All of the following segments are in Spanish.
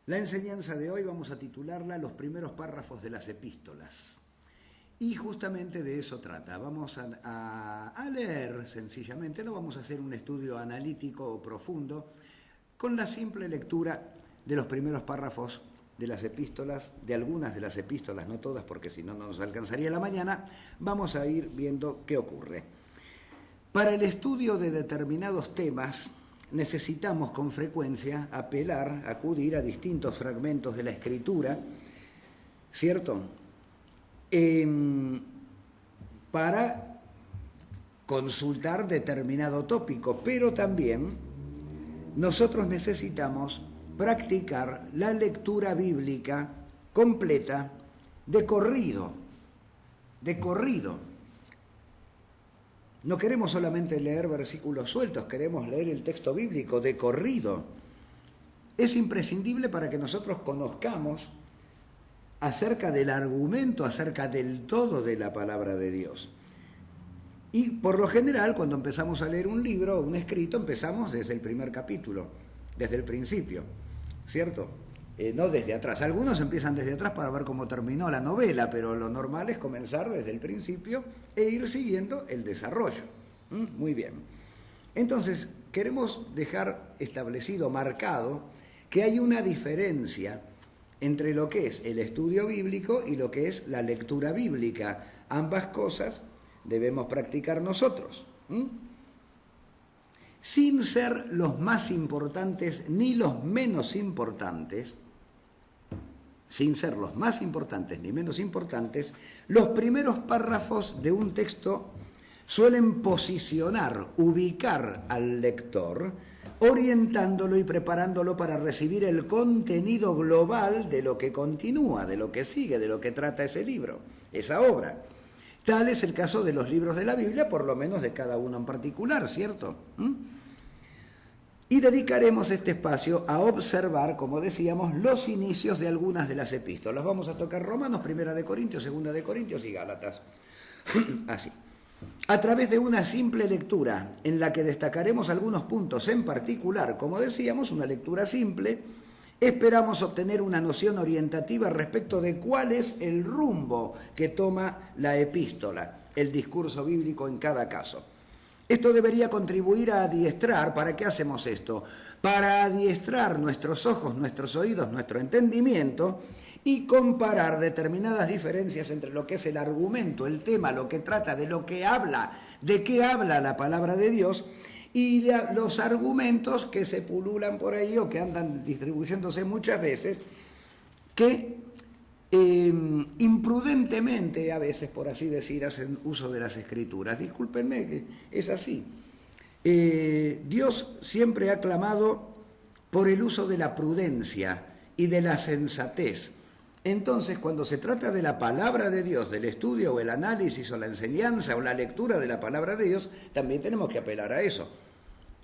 La enseñanza de hoy vamos a titularla Los primeros párrafos de las epístolas. Y justamente de eso trata. Vamos a leer sencillamente, no vamos a hacer un estudio analítico o profundo, con la simple lectura de los primeros párrafos de las epístolas, de algunas de las epístolas, no todas porque si no, no nos alcanzaría la mañana, vamos a ir viendo qué ocurre. Para el estudio de determinados temas, necesitamos con frecuencia acudir a distintos fragmentos de la Escritura, ¿cierto? Para consultar determinado tópico, pero también nosotros necesitamos practicar la lectura bíblica completa de corrido. No queremos solamente leer versículos sueltos, queremos leer el texto bíblico de corrido. Es imprescindible para que nosotros conozcamos acerca del argumento, acerca del todo de la palabra de Dios. Y por lo general, cuando empezamos a leer un libro o un escrito, empezamos desde el primer capítulo, desde el principio, ¿cierto? No desde atrás. Algunos empiezan desde atrás para ver cómo terminó la novela, pero lo normal es comenzar desde el principio e ir siguiendo el desarrollo. Muy bien. Entonces, queremos dejar establecido, marcado, que hay una diferencia entre lo que es el estudio bíblico y lo que es la lectura bíblica. Ambas cosas debemos practicar nosotros, sin ser los más importantes ni los menos importantes. Sin ser los más importantes ni menos importantes, los primeros párrafos de un texto suelen posicionar, ubicar al lector, orientándolo y preparándolo para recibir el contenido global de lo que continúa, de lo que sigue, de lo que trata ese libro, esa obra. Tal es el caso de los libros de la Biblia, por lo menos de cada uno en particular, ¿cierto? Y dedicaremos este espacio a observar, como decíamos, los inicios de algunas de las epístolas. Vamos a tocar Romanos, 1 de Corintios, 2 de Corintios y Gálatas. Así. A través de una simple lectura, en la que destacaremos algunos puntos en particular, como decíamos, una lectura simple, esperamos obtener una noción orientativa respecto de cuál es el rumbo que toma la epístola, el discurso bíblico en cada caso. Esto debería contribuir a adiestrar. ¿Para qué hacemos esto? Para adiestrar nuestros ojos, nuestros oídos, nuestro entendimiento y comparar determinadas diferencias entre lo que es el argumento, el tema, lo que trata, de lo que habla, de qué habla la palabra de Dios y los argumentos que se pululan por ahí o que andan distribuyéndose muchas veces, que imprudentemente, a veces, por así decir, hacen uso de las Escrituras. Discúlpenme, que es así. Dios siempre ha clamado por el uso de la prudencia y de la sensatez. Entonces, cuando se trata de la palabra de Dios, del estudio o el análisis o la enseñanza o la lectura de la palabra de Dios, también tenemos que apelar a eso,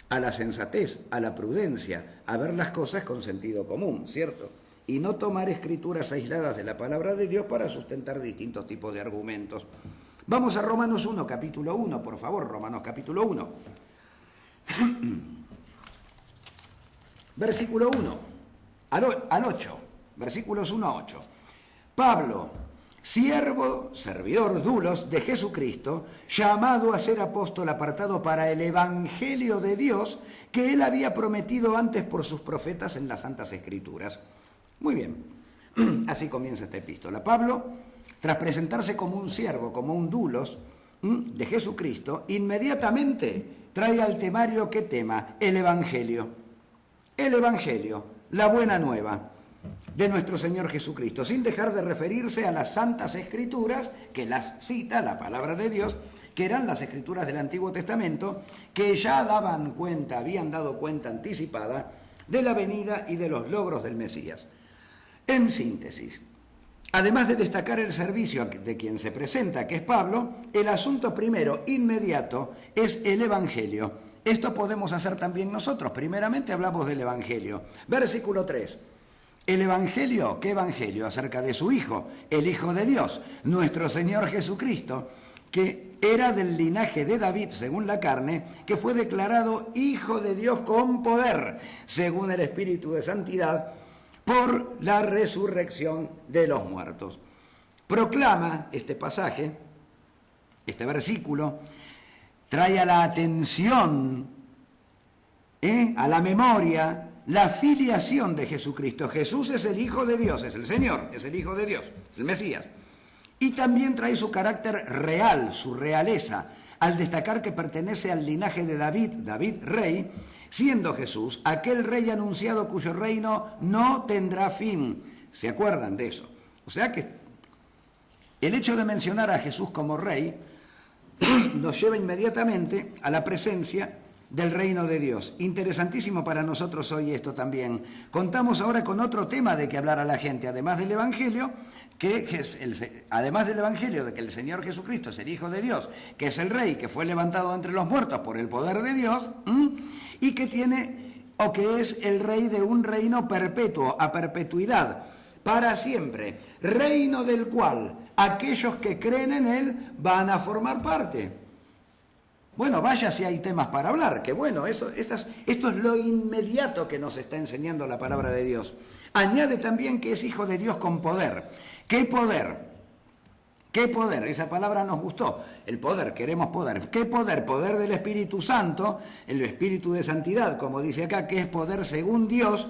a la sensatez, a la prudencia, a ver las cosas con sentido común, ¿cierto? Y no tomar escrituras aisladas de la palabra de Dios para sustentar distintos tipos de argumentos. Vamos a Romanos 1, capítulo 1, por favor, Romanos capítulo 1. Versículo 1 al 8, versículos 1 a 8. Pablo, servidor dulos de Jesucristo, llamado a ser apóstol, apartado para el evangelio de Dios, que él había prometido antes por sus profetas en las Santas Escrituras. Muy bien, así comienza esta epístola. Pablo, tras presentarse como un siervo, como un dulos de Jesucristo, inmediatamente trae al temario ¿qué tema? El Evangelio, la buena nueva de nuestro Señor Jesucristo, sin dejar de referirse a las Santas Escrituras, que las cita, la palabra de Dios, que eran las Escrituras del Antiguo Testamento, que ya habían dado cuenta anticipada de la venida y de los logros del Mesías. En síntesis, además de destacar el servicio de quien se presenta, que es Pablo, el asunto primero, inmediato, es el Evangelio. Esto podemos hacer también nosotros. Primeramente hablamos del Evangelio. Versículo 3. El Evangelio, ¿qué Evangelio? Acerca de su Hijo, el Hijo de Dios, nuestro Señor Jesucristo, que era del linaje de David, según la carne, que fue declarado Hijo de Dios con poder, según el Espíritu de Santidad, por la resurrección de los muertos. Proclama este pasaje, este versículo, trae a la atención, a la memoria, la filiación de Jesucristo. Jesús es el Hijo de Dios, es el Señor, es el Hijo de Dios, es el Mesías. Y también trae su carácter real, su realeza, al destacar que pertenece al linaje de David rey, siendo Jesús aquel rey anunciado cuyo reino no tendrá fin. ¿Se acuerdan de eso? O sea que el hecho de mencionar a Jesús como rey nos lleva inmediatamente a la presencia del reino de Dios. Interesantísimo para nosotros hoy esto también. Contamos ahora con otro tema de que hablar a la gente, además del Evangelio, además del Evangelio de que el Señor Jesucristo es el Hijo de Dios, que es el Rey, que fue levantado entre los muertos por el poder de Dios, y que que es el Rey de un reino perpetuo, a perpetuidad, para siempre, reino del cual aquellos que creen en Él van a formar parte. Bueno, vaya si hay temas para hablar, que bueno, esto es lo inmediato que nos está enseñando la palabra de Dios. Añade también que es Hijo de Dios con poder. ¿Qué poder? ¿Qué poder? Esa palabra nos gustó. El poder, queremos poder. ¿Qué poder? Poder del Espíritu Santo, el Espíritu de Santidad, como dice acá, que es poder según Dios,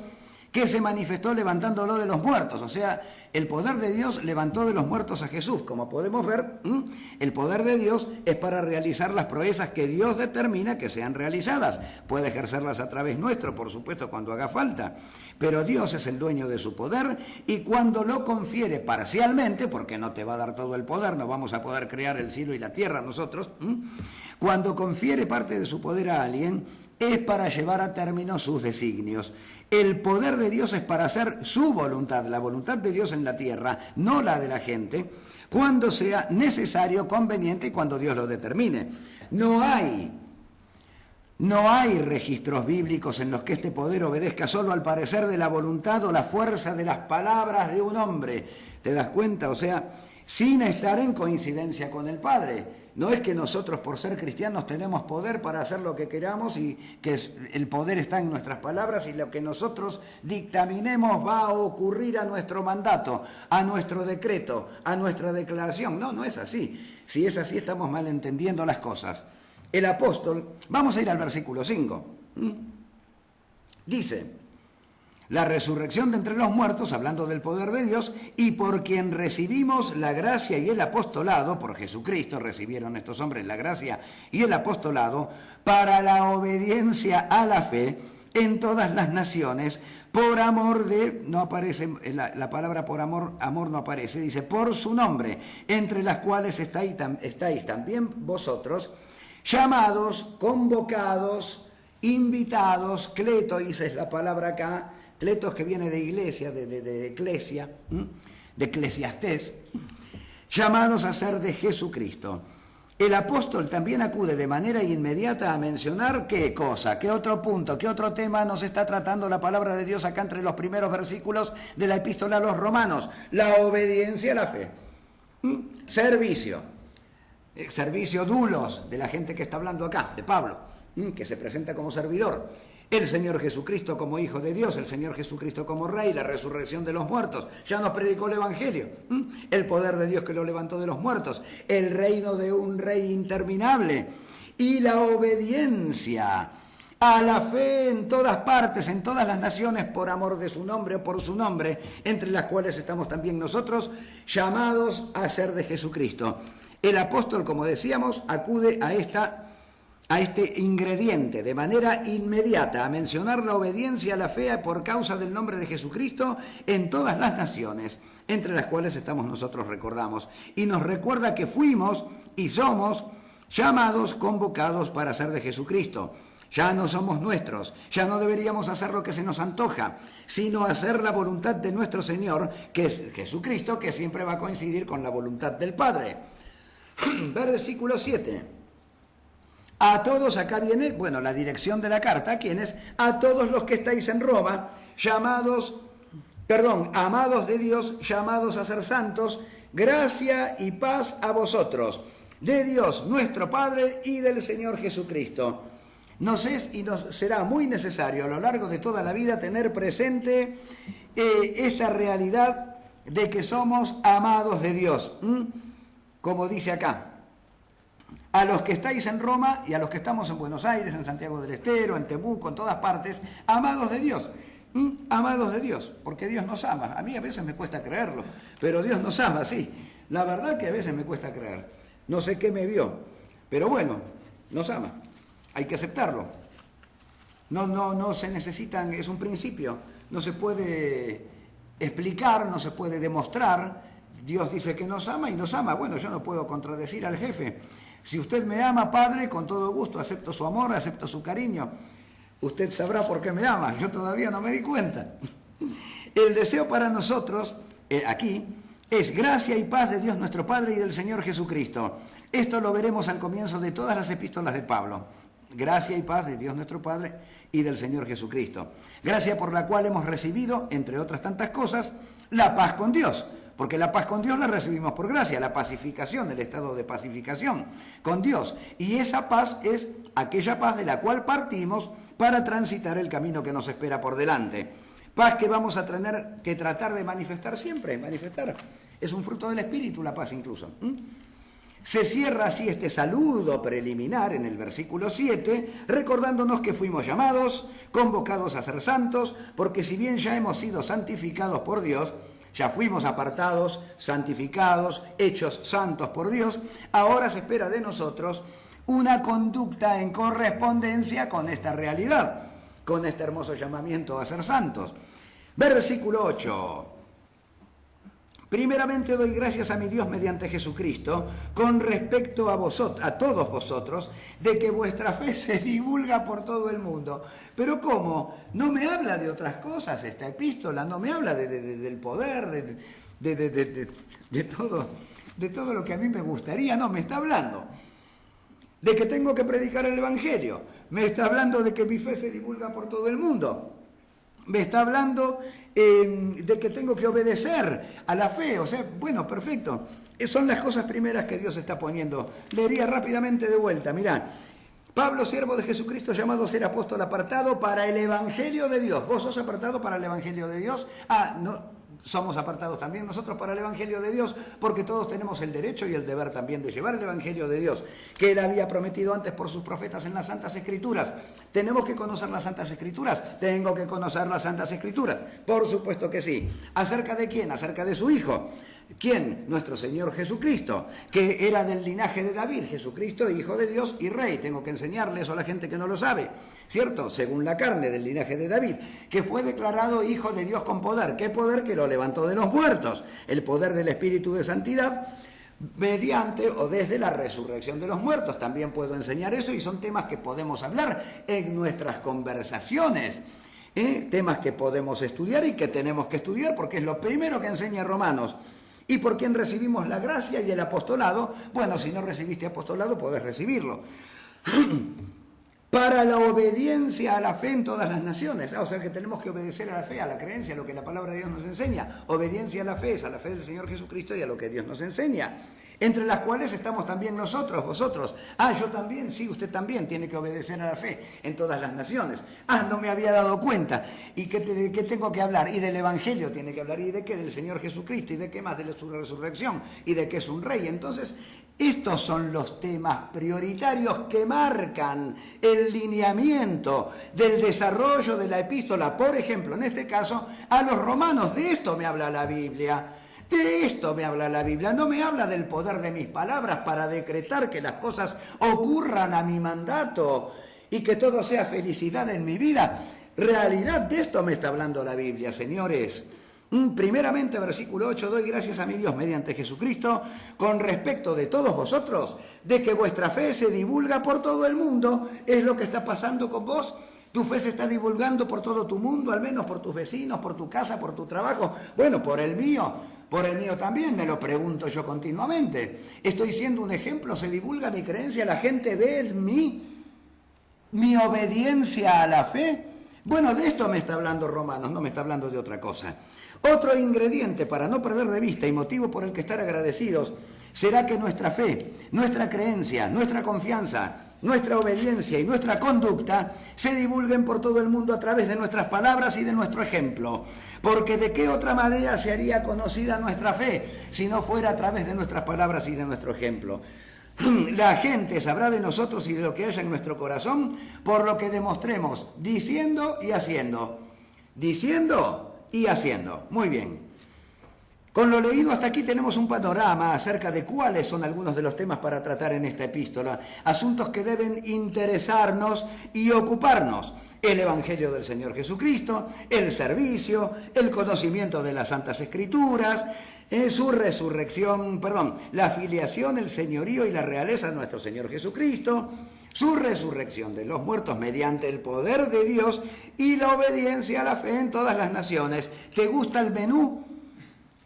que se manifestó levantándolo de los muertos. O sea, el poder de Dios levantó de los muertos a Jesús. Como podemos ver, el poder de Dios es para realizar las proezas que Dios determina que sean realizadas. Puede ejercerlas a través nuestro, por supuesto, cuando haga falta. Pero Dios es el dueño de su poder y cuando lo confiere parcialmente, porque no te va a dar todo el poder, no vamos a poder crear el cielo y la tierra nosotros, cuando confiere parte de su poder a alguien, es para llevar a término sus designios. El poder de Dios es para hacer su voluntad, la voluntad de Dios en la tierra, no la de la gente, cuando sea necesario, conveniente y cuando Dios lo determine. No hay registros bíblicos en los que este poder obedezca solo al parecer de la voluntad o la fuerza de las palabras de un hombre. ¿Te das cuenta? O sea, sin estar en coincidencia con el Padre. No es que nosotros por ser cristianos tenemos poder para hacer lo que queramos y que el poder está en nuestras palabras y lo que nosotros dictaminemos va a ocurrir a nuestro mandato, a nuestro decreto, a nuestra declaración. No, no es así. Si es así estamos mal entendiendo las cosas. El apóstol, vamos a ir al versículo 5, dice, la resurrección de entre los muertos, hablando del poder de Dios, y por quien recibimos la gracia y el apostolado, por Jesucristo recibieron estos hombres la gracia y el apostolado, para la obediencia a la fe en todas las naciones, por amor de, no aparece, la palabra por amor no aparece, dice, por su nombre, entre las cuales estáis también vosotros, llamados, convocados, invitados, cletois es la palabra acá, cletos que viene de iglesia, de eclesia, de eclesiastés, llamados a ser de Jesucristo. El apóstol también acude de manera inmediata a mencionar qué cosa, qué otro punto, qué otro tema nos está tratando la palabra de Dios acá entre los primeros versículos de la epístola a los romanos. La obediencia a la fe. Servicio. Servicio dulos de la gente que está hablando acá, de Pablo, que se presenta como servidor. El Señor Jesucristo como Hijo de Dios, el Señor Jesucristo como Rey, la resurrección de los muertos. Ya nos predicó el Evangelio. El poder de Dios que lo levantó de los muertos. El reino de un Rey interminable. Y la obediencia a la fe en todas partes, en todas las naciones, por amor de su nombre o por su nombre, entre las cuales estamos también nosotros, llamados a ser de Jesucristo. El apóstol, como decíamos, acude a este ingrediente de manera inmediata, a mencionar la obediencia a la fe por causa del nombre de Jesucristo en todas las naciones, entre las cuales estamos nosotros, recordamos. Y nos recuerda que fuimos y somos llamados, convocados para ser de Jesucristo. Ya no somos nuestros, ya no deberíamos hacer lo que se nos antoja, sino hacer la voluntad de nuestro Señor, que es Jesucristo, que siempre va a coincidir con la voluntad del Padre. Versículo 7. A todos, acá viene, bueno, la dirección de la carta, ¿a quiénes? A todos los que estáis en Roma, amados de Dios, llamados a ser santos, gracia y paz a vosotros, de Dios nuestro Padre y del Señor Jesucristo. Nos es y nos será muy necesario a lo largo de toda la vida tener presente esta realidad de que somos amados de Dios. Como dice acá, a los que estáis en Roma y a los que estamos en Buenos Aires, en Santiago del Estero, en Temuco, en todas partes, amados de Dios. Amados de Dios, porque Dios nos ama. A mí a veces me cuesta creerlo, pero Dios nos ama, sí. La verdad que a veces me cuesta creer. No sé qué me vio, pero bueno, nos ama. Hay que aceptarlo. No se necesitan, es un principio. No se puede explicar, no se puede demostrar. Dios dice que nos ama y nos ama. Bueno, yo no puedo contradecir al jefe. Si usted me ama, Padre, con todo gusto, acepto su amor, acepto su cariño. Usted sabrá por qué me ama, yo todavía no me di cuenta. El deseo para nosotros, aquí, es gracia y paz de Dios nuestro Padre y del Señor Jesucristo. Esto lo veremos al comienzo de todas las epístolas de Pablo. Gracia y paz de Dios nuestro Padre y del Señor Jesucristo. Gracia por la cual hemos recibido, entre otras tantas cosas, la paz con Dios. Porque la paz con Dios la recibimos por gracia, la pacificación, el estado de pacificación con Dios. Y esa paz es aquella paz de la cual partimos para transitar el camino que nos espera por delante. Paz que vamos a tener que tratar de manifestar siempre. Manifestar es un fruto del Espíritu, la paz incluso. Se cierra así este saludo preliminar en el versículo 7, recordándonos que fuimos llamados, convocados a ser santos, porque si bien ya hemos sido santificados por Dios, ya fuimos apartados, santificados, hechos santos por Dios, ahora se espera de nosotros una conducta en correspondencia con esta realidad, con este hermoso llamamiento a ser santos. Versículo 8. Primeramente doy gracias a mi Dios mediante Jesucristo con respecto a vosotros, a todos vosotros, de que vuestra fe se divulga por todo el mundo. Pero ¿cómo? No me habla de otras cosas esta epístola, no me habla del poder, de todo lo que a mí me gustaría, no, me está hablando de que tengo que predicar el Evangelio, me está hablando de que mi fe se divulga por todo el mundo. Me está hablando de que tengo que obedecer a la fe. O sea, bueno, perfecto. Son las cosas primeras que Dios está poniendo. Leería rápidamente de vuelta. Mirá, Pablo, siervo de Jesucristo, llamado a ser apóstol, apartado para el Evangelio de Dios. ¿Vos sos apartado para el Evangelio de Dios? No, somos apartados también nosotros para el Evangelio de Dios, porque todos tenemos el derecho y el deber también de llevar el Evangelio de Dios, que Él había prometido antes por sus profetas en las Santas Escrituras. ¿Tenemos que conocer las Santas Escrituras? Tengo que conocer las Santas Escrituras. Por supuesto que sí. ¿Acerca de quién? Acerca de su Hijo. ¿Quién? Nuestro Señor Jesucristo, que era del linaje de David, Jesucristo, Hijo de Dios y Rey. Tengo que enseñarle eso a la gente que no lo sabe, ¿cierto? Según la carne, del linaje de David, que fue declarado Hijo de Dios con poder. ¿Qué poder? Que lo levantó de los muertos. El poder del Espíritu de Santidad mediante o desde la resurrección de los muertos. También puedo enseñar eso y son temas que podemos hablar en nuestras conversaciones. Temas que podemos estudiar y que tenemos que estudiar porque es lo primero que enseña Romanos. ¿Y por quién recibimos la gracia y el apostolado? Bueno, si no recibiste apostolado, podés recibirlo. Para la obediencia a la fe en todas las naciones. O sea que tenemos que obedecer a la fe, a la creencia, a lo que la palabra de Dios nos enseña. Obediencia a la fe es a la fe del Señor Jesucristo y a lo que Dios nos enseña. Entre las cuales estamos también nosotros, vosotros. Yo también, sí, usted también tiene que obedecer a la fe en todas las naciones. No me había dado cuenta. ¿Y de qué tengo que hablar? Y del Evangelio tiene que hablar. ¿Y de qué? Del Señor Jesucristo. ¿Y de qué más? De su resurrección. ¿Y de qué es un rey? Entonces, estos son los temas prioritarios que marcan el lineamiento del desarrollo de la epístola. Por ejemplo, en este caso, a los romanos. De esto me habla la Biblia. De esto me habla la Biblia, no me habla del poder de mis palabras para decretar que las cosas ocurran a mi mandato y que todo sea felicidad en mi vida. Realidad, de esto me está hablando la Biblia, señores. Primeramente, versículo 8, doy gracias a mi Dios mediante Jesucristo con respecto de todos vosotros, de que vuestra fe se divulga por todo el mundo. Es lo que está pasando con vos. Tu fe se está divulgando por todo tu mundo, al menos por tus vecinos, por tu casa, por tu trabajo. Bueno, por el mío también, me lo pregunto yo continuamente. Estoy siendo un ejemplo, se divulga mi creencia, la gente ve en mí mi obediencia a la fe. Bueno, de esto me está hablando Romanos, no me está hablando de otra cosa. Otro ingrediente para no perder de vista y motivo por el que estar agradecidos será que nuestra fe, nuestra creencia, nuestra confianza nuestra obediencia y nuestra conducta se divulguen por todo el mundo a través de nuestras palabras y de nuestro ejemplo. Porque ¿de qué otra manera se haría conocida nuestra fe si no fuera a través de nuestras palabras y de nuestro ejemplo? La gente sabrá de nosotros y de lo que haya en nuestro corazón por lo que demostremos diciendo y haciendo. Diciendo y haciendo. Muy bien. Con lo leído hasta aquí tenemos un panorama acerca de cuáles son algunos de los temas para tratar en esta epístola, asuntos que deben interesarnos y ocuparnos: el Evangelio del Señor Jesucristo, el servicio, el conocimiento de las Santas Escrituras, su resurrección, la filiación, el señorío y la realeza de nuestro Señor Jesucristo, su resurrección de los muertos mediante el poder de Dios y la obediencia a la fe en todas las naciones. ¿Te gusta el menú?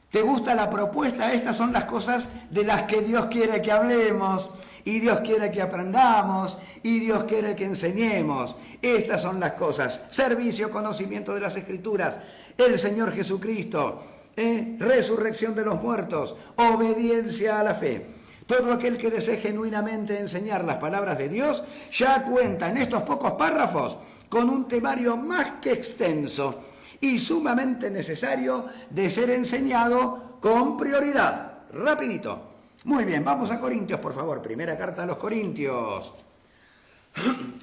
¿Te gusta la propuesta? Estas son las cosas de las que Dios quiere que hablemos, y Dios quiere que aprendamos, y Dios quiere que enseñemos. Estas son las cosas: servicio, conocimiento de las Escrituras, el Señor Jesucristo, resurrección de los muertos, obediencia a la fe. Todo aquel que desee genuinamente enseñar las palabras de Dios ya cuenta en estos pocos párrafos con un temario más que extenso y sumamente necesario de ser enseñado con prioridad. Rapidito. Muy bien, vamos a Corintios, por favor. Primera carta a los Corintios.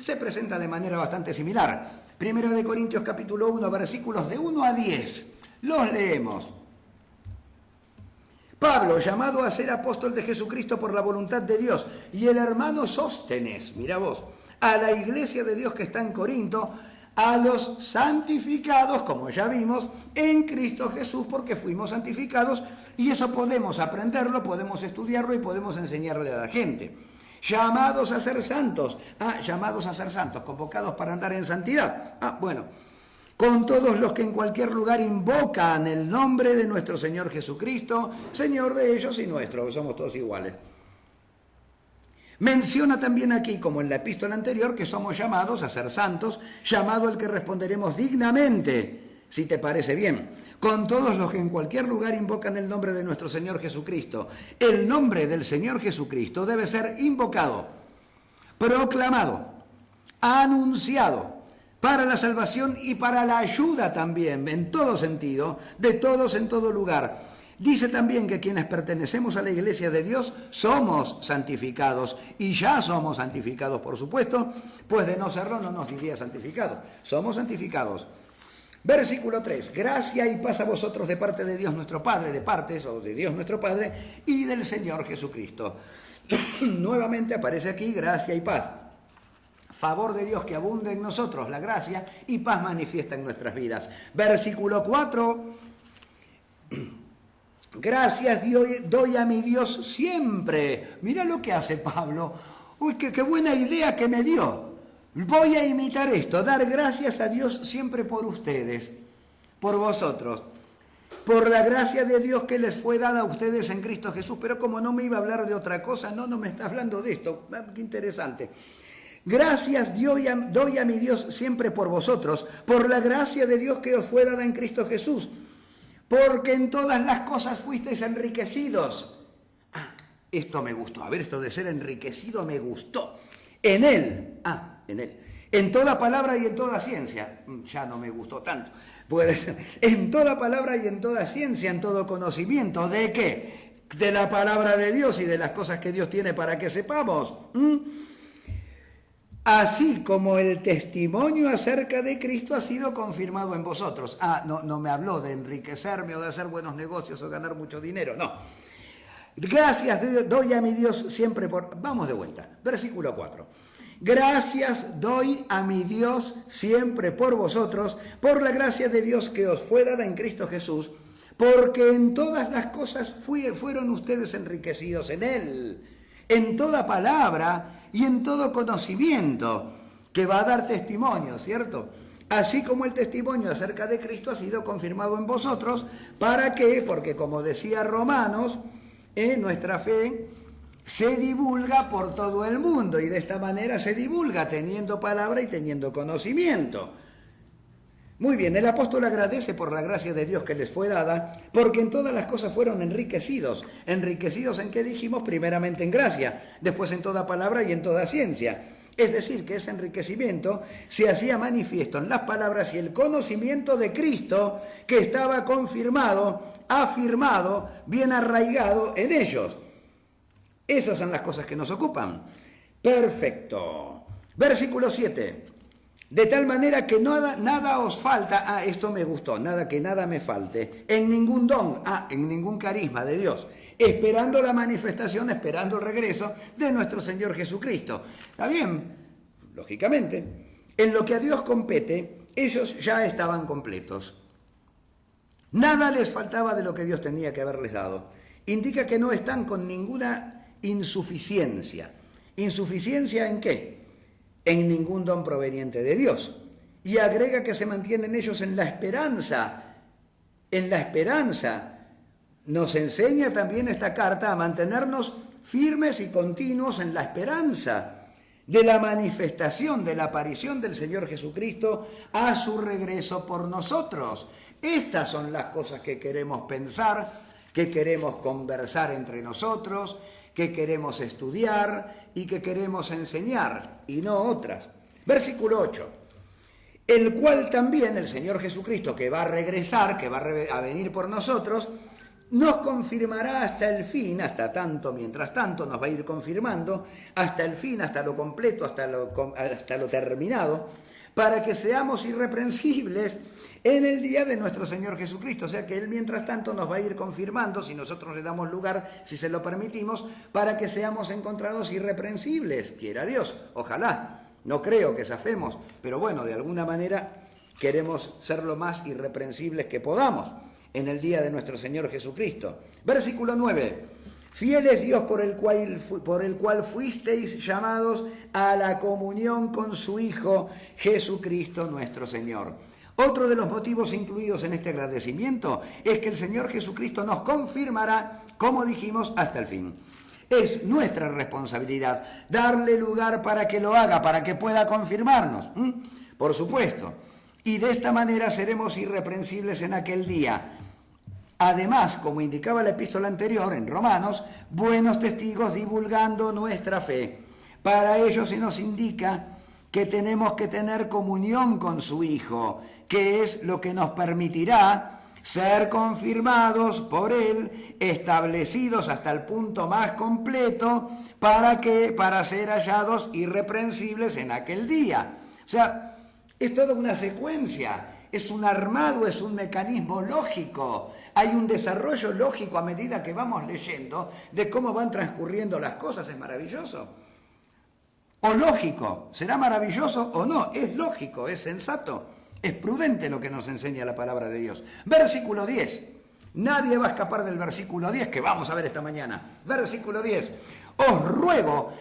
Se presenta de manera bastante similar. Primera de Corintios, capítulo 1, versículos de 1 a 10. Los leemos. Pablo, llamado a ser apóstol de Jesucristo por la voluntad de Dios, y el hermano Sóstenes, mira vos, a la iglesia de Dios que está en Corinto, a los santificados, como ya vimos, en Cristo Jesús, porque fuimos santificados, y eso podemos aprenderlo, podemos estudiarlo y podemos enseñarle a la gente. Llamados a ser santos, llamados a ser santos, convocados para andar en santidad. Con todos los que en cualquier lugar invocan el nombre de nuestro Señor Jesucristo, Señor de ellos y nuestro, somos todos iguales. Menciona también aquí, como en la epístola anterior, que somos llamados a ser santos, llamado al que responderemos dignamente, si te parece bien, con todos los que en cualquier lugar invocan el nombre de nuestro Señor Jesucristo. El nombre del Señor Jesucristo debe ser invocado, proclamado, anunciado, para la salvación y para la ayuda también, en todo sentido, de todos en todo lugar. Dice también que quienes pertenecemos a la iglesia de Dios somos santificados, y ya somos santificados, por supuesto, pues de no serlo no nos diría santificados. Somos santificados. Versículo 3. Gracia y paz a vosotros de parte de Dios nuestro Padre, de Dios nuestro Padre y del Señor Jesucristo. Nuevamente aparece aquí gracia y paz. Favor de Dios que abunde en nosotros, la gracia y paz manifiesta en nuestras vidas. Versículo 4. Gracias doy a mi Dios siempre. Mira lo que hace Pablo. Uy, qué buena idea que me dio. Voy a imitar esto, dar gracias a Dios siempre por ustedes, por vosotros, por la gracia de Dios que les fue dada a ustedes en Cristo Jesús. Pero como no me iba a hablar de otra cosa, no me está hablando de esto. Qué interesante. Gracias doy a mi Dios siempre por vosotros, por la gracia de Dios que os fue dada en Cristo Jesús. Porque en todas las cosas fuisteis enriquecidos. Esto me gustó. A ver, esto de ser enriquecido me gustó. En Él. En Él. En toda palabra y en toda ciencia. Ya no me gustó tanto. Puede ser. En toda palabra y en toda ciencia, en todo conocimiento. ¿De qué? De la palabra de Dios y de las cosas que Dios tiene para que sepamos. Así como el testimonio acerca de Cristo ha sido confirmado en vosotros. No me habló de enriquecerme o de hacer buenos negocios o ganar mucho dinero, no. Gracias doy a mi Dios siempre por... Vamos de vuelta, versículo 4. Gracias doy a mi Dios siempre por vosotros, por la gracia de Dios que os fue dada en Cristo Jesús, porque en todas las cosas fueron ustedes enriquecidos en Él, en toda palabra y en todo conocimiento, que va a dar testimonio, ¿cierto? Así como el testimonio acerca de Cristo ha sido confirmado en vosotros. ¿Para qué? Porque como decía Romanos, nuestra fe se divulga por todo el mundo, y de esta manera se divulga teniendo palabra y teniendo conocimiento. Muy bien, el apóstol agradece por la gracia de Dios que les fue dada, porque en todas las cosas fueron enriquecidos. ¿Enriquecidos en qué dijimos? Primeramente en gracia, después en toda palabra y en toda ciencia. Es decir, que ese enriquecimiento se hacía manifiesto en las palabras y el conocimiento de Cristo que estaba confirmado, afirmado, bien arraigado en ellos. Esas son las cosas que nos ocupan. Perfecto. Versículo 7. De tal manera que nada os falta, esto me gustó, que nada me falte, en ningún don, en ningún carisma de Dios, esperando la manifestación, esperando el regreso de nuestro Señor Jesucristo. ¿Está bien? Lógicamente, en lo que a Dios compete, ellos ya estaban completos. Nada les faltaba de lo que Dios tenía que haberles dado. Indica que no están con ninguna insuficiencia. ¿Insuficiencia en qué? En ningún don proveniente de Dios. Y agrega que se mantienen ellos en la esperanza. En la esperanza. Nos enseña también esta carta a mantenernos firmes y continuos en la esperanza de la manifestación, de la aparición del Señor Jesucristo a su regreso por nosotros. Estas son las cosas que queremos pensar, que queremos conversar entre nosotros, que queremos estudiar y que queremos enseñar, y no otras. Versículo 8. El cual también el Señor Jesucristo, que va a regresar, que va a venir por nosotros, nos confirmará hasta el fin, hasta tanto, mientras tanto, nos va a ir confirmando, hasta el fin, hasta lo completo, hasta lo terminado, para que seamos irreprensibles en el día de nuestro Señor Jesucristo. O sea que Él mientras tanto nos va a ir confirmando, si nosotros le damos lugar, si se lo permitimos, para que seamos encontrados irreprensibles, quiera Dios, ojalá. No creo que zafemos, pero bueno, de alguna manera queremos ser lo más irreprensibles que podamos en el día de nuestro Señor Jesucristo. Versículo 9. Fiel es Dios por el cual fuisteis llamados a la comunión con su Hijo Jesucristo nuestro Señor. Otro de los motivos incluidos en este agradecimiento es que el Señor Jesucristo nos confirmará, como dijimos, hasta el fin. Es nuestra responsabilidad darle lugar para que lo haga, para que pueda confirmarnos. Por supuesto. Y de esta manera seremos irreprensibles en aquel día. Además, como indicaba la epístola anterior en Romanos, buenos testigos divulgando nuestra fe. Para ello se nos indica que tenemos que tener comunión con su Hijo, que es lo que nos permitirá ser confirmados por Él, establecidos hasta el punto más completo, para ser hallados irreprensibles en aquel día. O sea, es toda una secuencia, es un armado, es un mecanismo lógico. Hay un desarrollo lógico a medida que vamos leyendo de cómo van transcurriendo las cosas. Es maravilloso. O lógico, ¿será maravilloso o no? Es lógico, es sensato, es prudente lo que nos enseña la palabra de Dios. Versículo 10. Nadie va a escapar del versículo 10 que vamos a ver esta mañana. Versículo 10. Os ruego,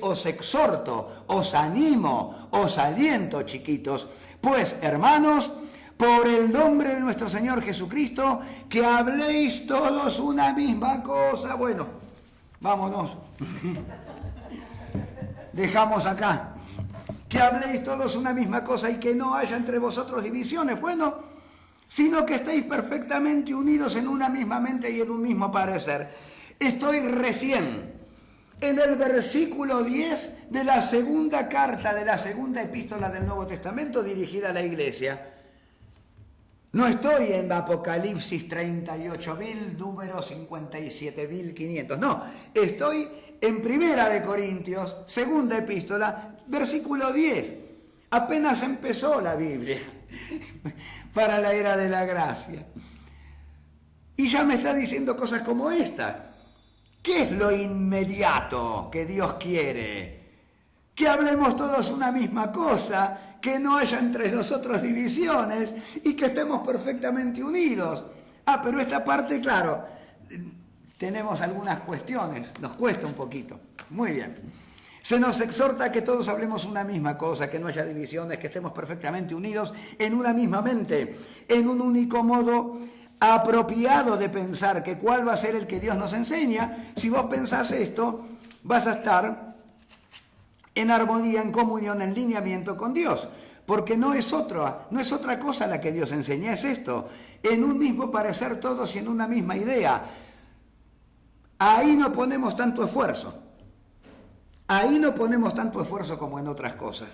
os exhorto, os animo, os aliento, chiquitos, pues, hermanos, por el nombre de nuestro Señor Jesucristo, que habléis todos una misma cosa. Bueno, vámonos. Dejamos acá. Que habléis todos una misma cosa y que no haya entre vosotros divisiones. Bueno, sino que estéis perfectamente unidos en una misma mente y en un mismo parecer. Estoy recién en el versículo 10 de la segunda carta, de la segunda epístola del Nuevo Testamento dirigida a la iglesia. No estoy en Apocalipsis 38.000, número 57.500. No, estoy en Primera de Corintios, segunda epístola, versículo 10. Apenas empezó la Biblia para la era de la gracia. Y ya me está diciendo cosas como esta. ¿Qué es lo inmediato que Dios quiere? Que hablemos todos una misma cosa, que no haya entre nosotros divisiones y que estemos perfectamente unidos. Pero esta parte, claro, tenemos algunas cuestiones, nos cuesta un poquito. Muy bien. Se nos exhorta a que todos hablemos una misma cosa, que no haya divisiones, que estemos perfectamente unidos en una misma mente, en un único modo apropiado de pensar, que cuál va a ser el que Dios nos enseña. Si vos pensás esto, vas a estar en armonía, en comunión, en lineamiento con Dios, porque no es otra cosa la que Dios enseña, es esto, en un mismo parecer todos y en una misma idea. Ahí no ponemos tanto esfuerzo, Ahí no ponemos tanto esfuerzo como en otras cosas.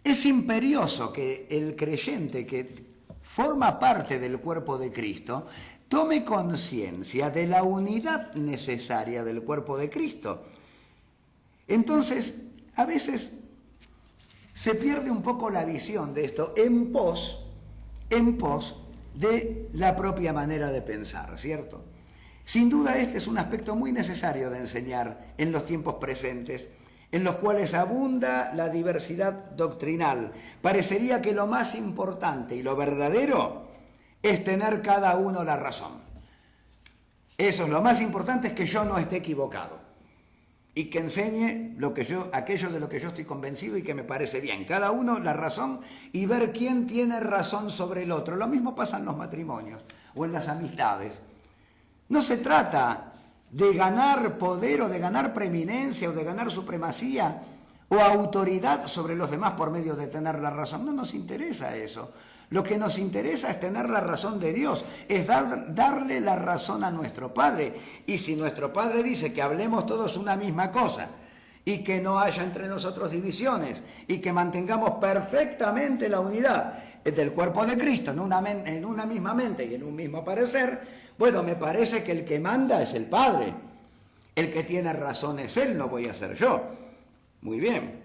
Es imperioso que el creyente que forma parte del cuerpo de Cristo tome conciencia de la unidad necesaria del cuerpo de Cristo. Entonces, a veces se pierde un poco la visión de esto en pos de la propia manera de pensar, ¿cierto? Sin duda este es un aspecto muy necesario de enseñar en los tiempos presentes, en los cuales abunda la diversidad doctrinal. Parecería que lo más importante y lo verdadero es tener cada uno la razón. Eso es lo más importante, es que yo no esté equivocado y que enseñe aquello de lo que yo estoy convencido y que me parece bien. Cada uno la razón y ver quién tiene razón sobre el otro. Lo mismo pasa en los matrimonios o en las amistades. No se trata de ganar poder o de ganar preeminencia o de ganar supremacía o autoridad sobre los demás por medio de tener la razón. No nos interesa eso. Lo que nos interesa es tener la razón de Dios, es darle la razón a nuestro Padre. Y si nuestro Padre dice que hablemos todos una misma cosa y que no haya entre nosotros divisiones y que mantengamos perfectamente la unidad del cuerpo de Cristo en una misma mente y en un mismo parecer, bueno, me parece que el que manda es el Padre. El que tiene razón es Él, no voy a ser yo. Muy bien.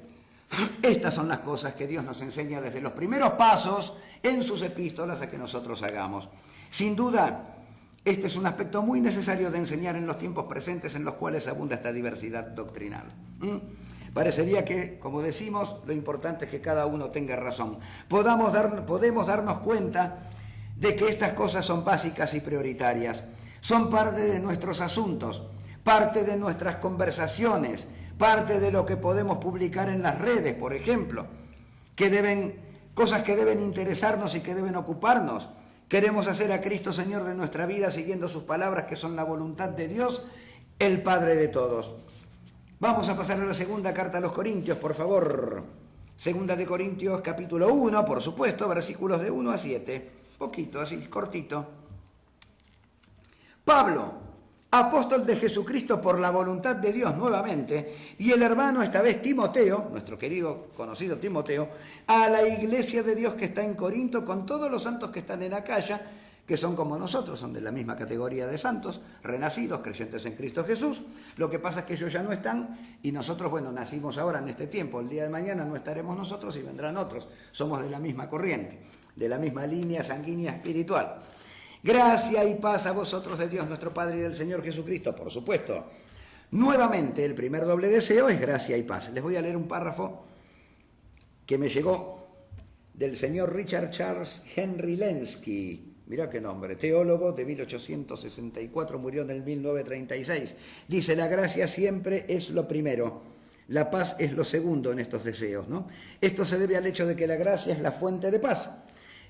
Estas son las cosas que Dios nos enseña desde los primeros pasos en sus epístolas a que nosotros hagamos. Sin duda, este es un aspecto muy necesario de enseñar en los tiempos presentes en los cuales abunda esta diversidad doctrinal. Parecería que, como decimos, lo importante es que cada uno tenga razón. Podemos darnos cuenta de que estas cosas son básicas y prioritarias. Son parte de nuestros asuntos, parte de nuestras conversaciones, parte de lo que podemos publicar en las redes, por ejemplo, cosas que deben interesarnos y que deben ocuparnos. Queremos hacer a Cristo Señor de nuestra vida siguiendo sus palabras que son la voluntad de Dios, el Padre de todos. Vamos a pasar a la segunda carta a los Corintios, por favor. Segunda de Corintios, capítulo 1, por supuesto, versículos de 1 a 7. Poquito, así, cortito. Pablo, apóstol de Jesucristo por la voluntad de Dios nuevamente, y el hermano esta vez Timoteo, nuestro querido conocido Timoteo, a la iglesia de Dios que está en Corinto, con todos los santos que están en Acaya, que son como nosotros, son de la misma categoría de santos, renacidos, creyentes en Cristo Jesús. Lo que pasa es que ellos ya no están y nosotros, bueno, nacimos ahora en este tiempo. El día de mañana no estaremos nosotros y vendrán otros. Somos de la misma corriente, de la misma línea sanguínea espiritual. Gracia y paz a vosotros de Dios nuestro Padre y del Señor Jesucristo, por supuesto. Nuevamente, el primer doble deseo es gracia y paz. Les voy a leer un párrafo que me llegó del señor Richard Charles Henry Lenski. Mirá qué nombre, teólogo de 1864, murió en el 1936. Dice, la gracia siempre es lo primero, la paz es lo segundo en estos deseos, ¿no? Esto se debe al hecho de que la gracia es la fuente de paz.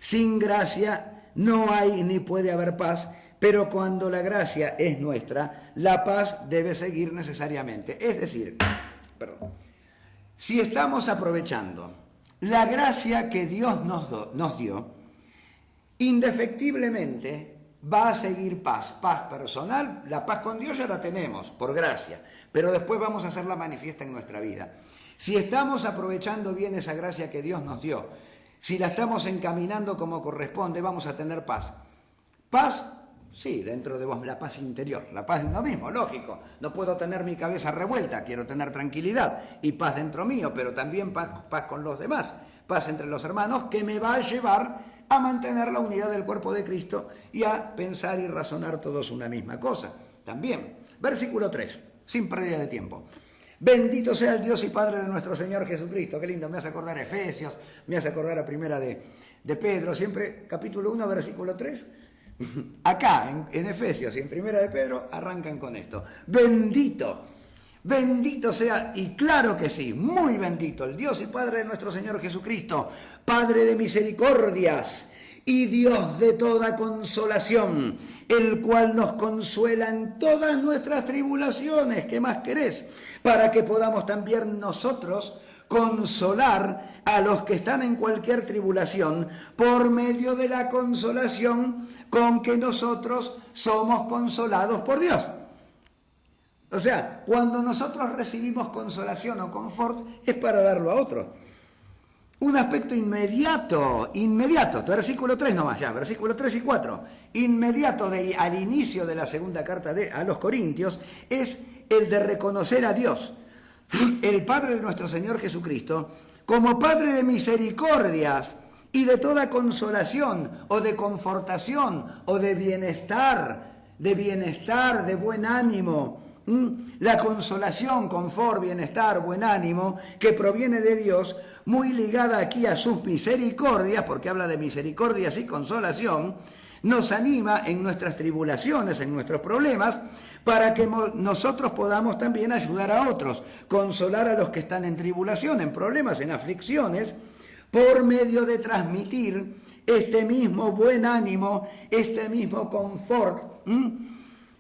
Sin gracia no hay ni puede haber paz, pero cuando la gracia es nuestra, la paz debe seguir necesariamente. Es decir, si estamos aprovechando la gracia que Dios nos dio, indefectiblemente va a seguir paz personal. La paz con Dios ya la tenemos, por gracia, pero después vamos a hacerla manifiesta en nuestra vida. Si estamos aprovechando bien esa gracia que Dios nos dio, si la estamos encaminando como corresponde, vamos a tener paz. Paz, sí, dentro de vos, la paz interior. La paz es lo mismo, lógico. No puedo tener mi cabeza revuelta, quiero tener tranquilidad y paz dentro mío, pero también paz con los demás, paz entre los hermanos, que me va a llevar a mantener la unidad del cuerpo de Cristo y a pensar y razonar todos una misma cosa. También, versículo 3, sin pérdida de tiempo. Bendito sea el Dios y Padre de nuestro Señor Jesucristo. Qué lindo, me hace acordar a Efesios, me hace acordar a Primera de Pedro, siempre capítulo 1, versículo 3. Acá, en Efesios y en Primera de Pedro, arrancan con esto. Bendito sea, y claro que sí, muy bendito, el Dios y Padre de nuestro Señor Jesucristo, Padre de misericordias y Dios de toda consolación, el cual nos consuela en todas nuestras tribulaciones. ¿Qué más querés? Para que podamos también nosotros consolar a los que están en cualquier tribulación por medio de la consolación con que nosotros somos consolados por Dios. O sea, cuando nosotros recibimos consolación o confort, es para darlo a otro. Un aspecto inmediato, versículo 3 nomás ya, versículo 3 y 4, inmediato al inicio de la segunda carta a los Corintios, es el de reconocer a Dios, el Padre de nuestro Señor Jesucristo, como Padre de misericordias y de toda consolación, o de confortación, o de bienestar, de buen ánimo. La consolación, confort, bienestar, buen ánimo, que proviene de Dios, muy ligada aquí a sus misericordias, porque habla de misericordias y consolación, nos anima en nuestras tribulaciones, en nuestros problemas, para que nosotros podamos también ayudar a otros, consolar a los que están en tribulación, en problemas, en aflicciones, por medio de transmitir este mismo buen ánimo, este mismo confort,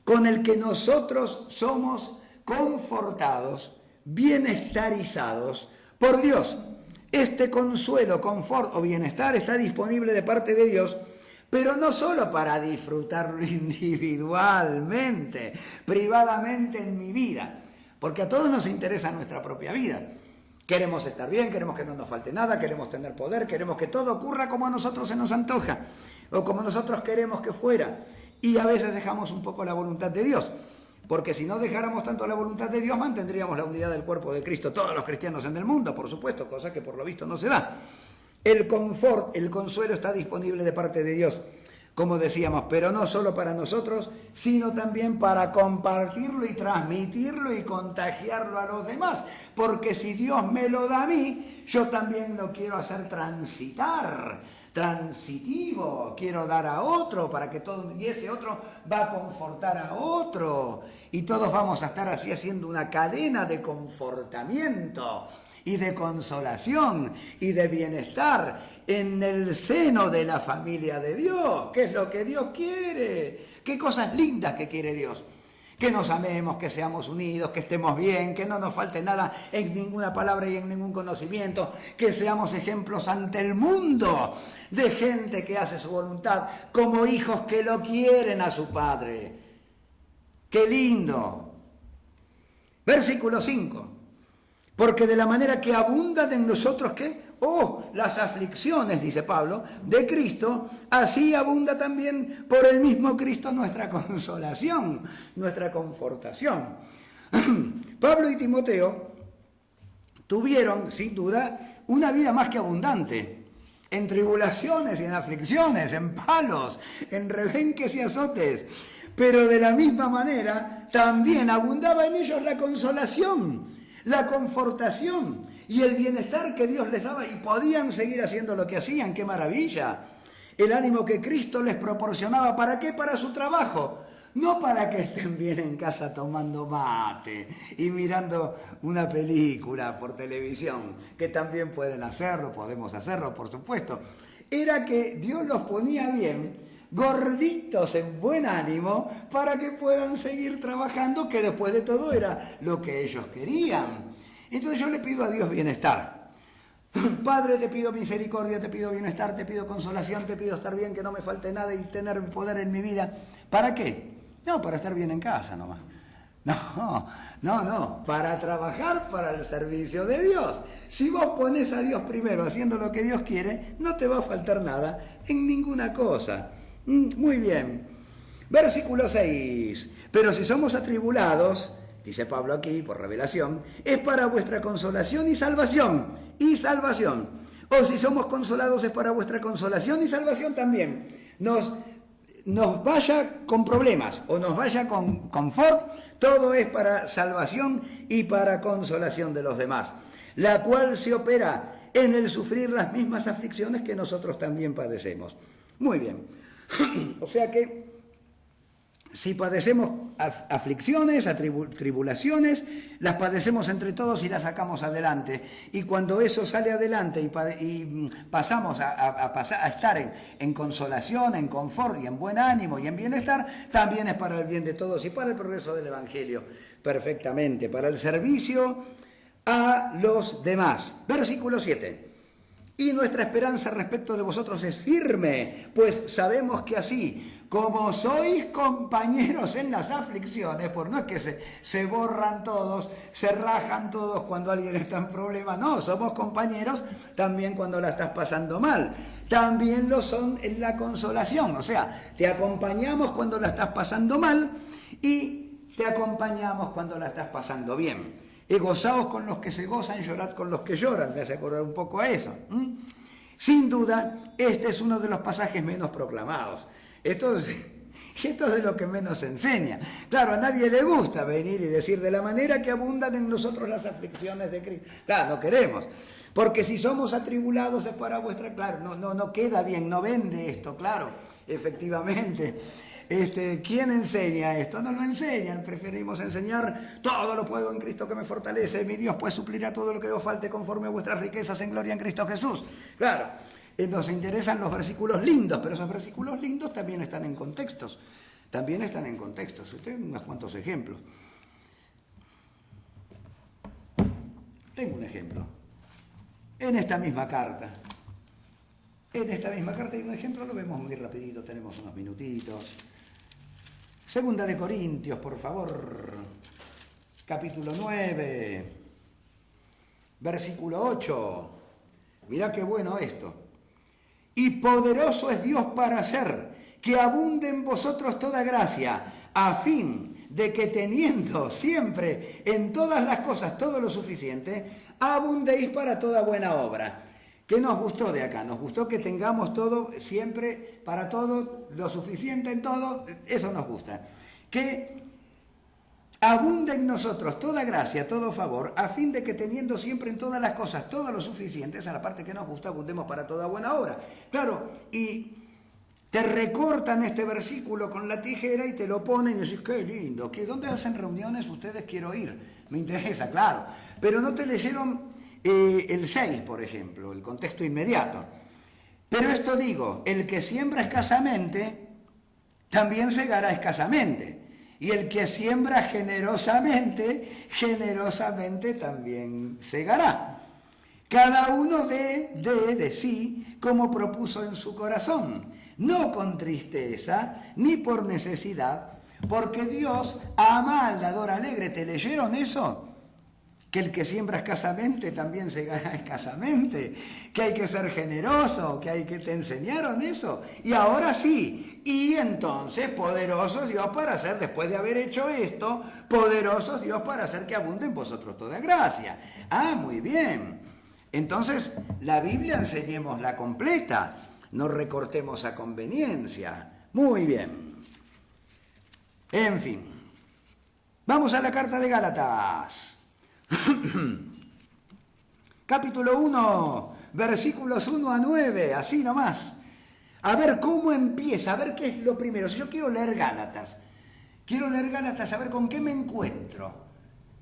con el que nosotros somos confortados, bienestarizados por Dios. Este consuelo, confort o bienestar está disponible de parte de Dios, pero no solo para disfrutarlo individualmente, privadamente en mi vida, porque a todos nos interesa nuestra propia vida. Queremos estar bien, queremos que no nos falte nada, queremos tener poder, queremos que todo ocurra como a nosotros se nos antoja, o como nosotros queremos que fuera. Y a veces dejamos un poco la voluntad de Dios, porque si no dejáramos tanto la voluntad de Dios, mantendríamos la unidad del cuerpo de Cristo, todos los cristianos en el mundo, por supuesto, cosa que por lo visto no se da. El confort, el consuelo está disponible de parte de Dios, como decíamos, pero no solo para nosotros, sino también para compartirlo y transmitirlo y contagiarlo a los demás, porque si Dios me lo da a mí, yo también lo quiero hacer transitivo, quiero dar a otro para que todo, y ese otro va a confortar a otro, y todos vamos a estar así haciendo una cadena de confortamiento y de consolación y de bienestar en el seno de la familia de Dios, que es lo que Dios quiere. Qué cosas lindas que quiere Dios. Que nos amemos, que seamos unidos, que estemos bien, que no nos falte nada en ninguna palabra y en ningún conocimiento, que seamos ejemplos ante el mundo de gente que hace su voluntad, como hijos que lo quieren a su Padre. ¡Qué lindo! Versículo 5. Porque de la manera que abundan en nosotros, ¿qué? Las aflicciones, dice Pablo, de Cristo, así abunda también por el mismo Cristo nuestra consolación, nuestra confortación. Pablo y Timoteo tuvieron, sin duda, una vida más que abundante, en tribulaciones y en aflicciones, en palos, en rebenques y azotes, pero de la misma manera también abundaba en ellos la consolación, la confortación y el bienestar que Dios les daba, y podían seguir haciendo lo que hacían. ¡Qué maravilla! El ánimo que Cristo les proporcionaba, ¿para qué? Para su trabajo, no para que estén bien en casa tomando mate y mirando una película por televisión, que también pueden hacerlo, podemos hacerlo, por supuesto. Era que Dios los ponía bien, gorditos en buen ánimo, para que puedan seguir trabajando, que después de todo era lo que ellos querían. Entonces yo le pido a Dios bienestar. Padre, te pido misericordia, te pido bienestar, te pido consolación, te pido estar bien, que no me falte nada y tener poder en mi vida. ¿Para qué? No, para estar bien en casa nomás. No, para trabajar para el servicio de Dios. Si vos pones a Dios primero haciendo lo que Dios quiere, no te va a faltar nada en ninguna cosa. Muy bien. Versículo 6. Pero si somos atribulados, dice Pablo aquí por revelación, es para vuestra consolación y salvación. O si somos consolados es para vuestra consolación y salvación también. Nos vaya con problemas o nos vaya con confort, todo es para salvación y para consolación de los demás, la cual se opera en el sufrir las mismas aflicciones que nosotros también padecemos. Muy bien. O sea que si padecemos aflicciones, tribulaciones, las padecemos entre todos y las sacamos adelante. Y cuando eso sale adelante y pasamos a estar en consolación, en confort y en buen ánimo y en bienestar, también es para el bien de todos y para el progreso del Evangelio. Perfectamente, para el servicio a los demás. Versículo 7. Y nuestra esperanza respecto de vosotros es firme, pues sabemos que así como sois compañeros en las aflicciones, pues no es que se borran todos, se rajan todos cuando alguien está en problema, no, somos compañeros también cuando la estás pasando mal, también lo son en la consolación, o sea, te acompañamos cuando la estás pasando mal y te acompañamos cuando la estás pasando bien. Y gozaos con los que se gozan, llorad con los que lloran, me hace acordar un poco a eso. Sin duda, este es uno de los pasajes menos proclamados. Esto es de lo que menos se enseña. Claro, a nadie le gusta venir y decir de la manera que abundan en nosotros las aflicciones de Cristo. Claro, no queremos. Porque si somos atribulados es para vuestra... Claro, no queda bien, no vende esto, claro, efectivamente. ¿Quién enseña esto? No lo enseñan, preferimos enseñar todo lo puedo en Cristo que me fortalece, mi Dios pues suplirá todo lo que os falte conforme a vuestras riquezas en gloria en Cristo Jesús. Claro, nos interesan los versículos lindos, pero esos versículos lindos también están en contextos, Tengo unos cuantos ejemplos. Tengo un ejemplo. En esta misma carta hay un ejemplo, lo vemos muy rapidito, tenemos unos minutitos. Segunda de Corintios, por favor, capítulo 9, versículo 8. Mirá qué bueno esto. Y poderoso es Dios para hacer que abunde en vosotros toda gracia, a fin de que teniendo siempre en todas las cosas todo lo suficiente, abundéis para toda buena obra. ¿Qué nos gustó de acá? Nos gustó que tengamos todo, siempre, para todo, lo suficiente en todo, eso nos gusta. Que abunde en nosotros toda gracia, todo favor, a fin de que teniendo siempre en todas las cosas todo lo suficiente, esa es la parte que nos gusta, abundemos para toda buena obra. Claro, y te recortan este versículo con la tijera y te lo ponen y decís, qué lindo, ¿dónde hacen reuniones? Ustedes quiero ir, me interesa, claro. Pero no te leyeron el 6, por ejemplo, el contexto inmediato. Pero esto digo, el que siembra escasamente, también segará escasamente. Y el que siembra generosamente, generosamente también segará. Cada uno de sí, como propuso en su corazón, no con tristeza, ni por necesidad, porque Dios ama al dador alegre. ¿Te leyeron eso? Que el que siembra escasamente también segará escasamente, que hay que ser generoso, que te enseñaron eso. Y ahora sí, y entonces poderoso Dios para hacer, después de haber hecho esto, poderoso Dios para hacer que abunde en vosotros toda gracia. Ah, muy bien. Entonces, la Biblia enseñémosla completa, no recortemos a conveniencia. Muy bien. En fin, vamos a la carta de Gálatas. Capítulo 1, versículos 1 a 9, así nomás. A ver cómo empieza, a ver qué es lo primero. Si yo quiero leer Gálatas, a ver con qué me encuentro.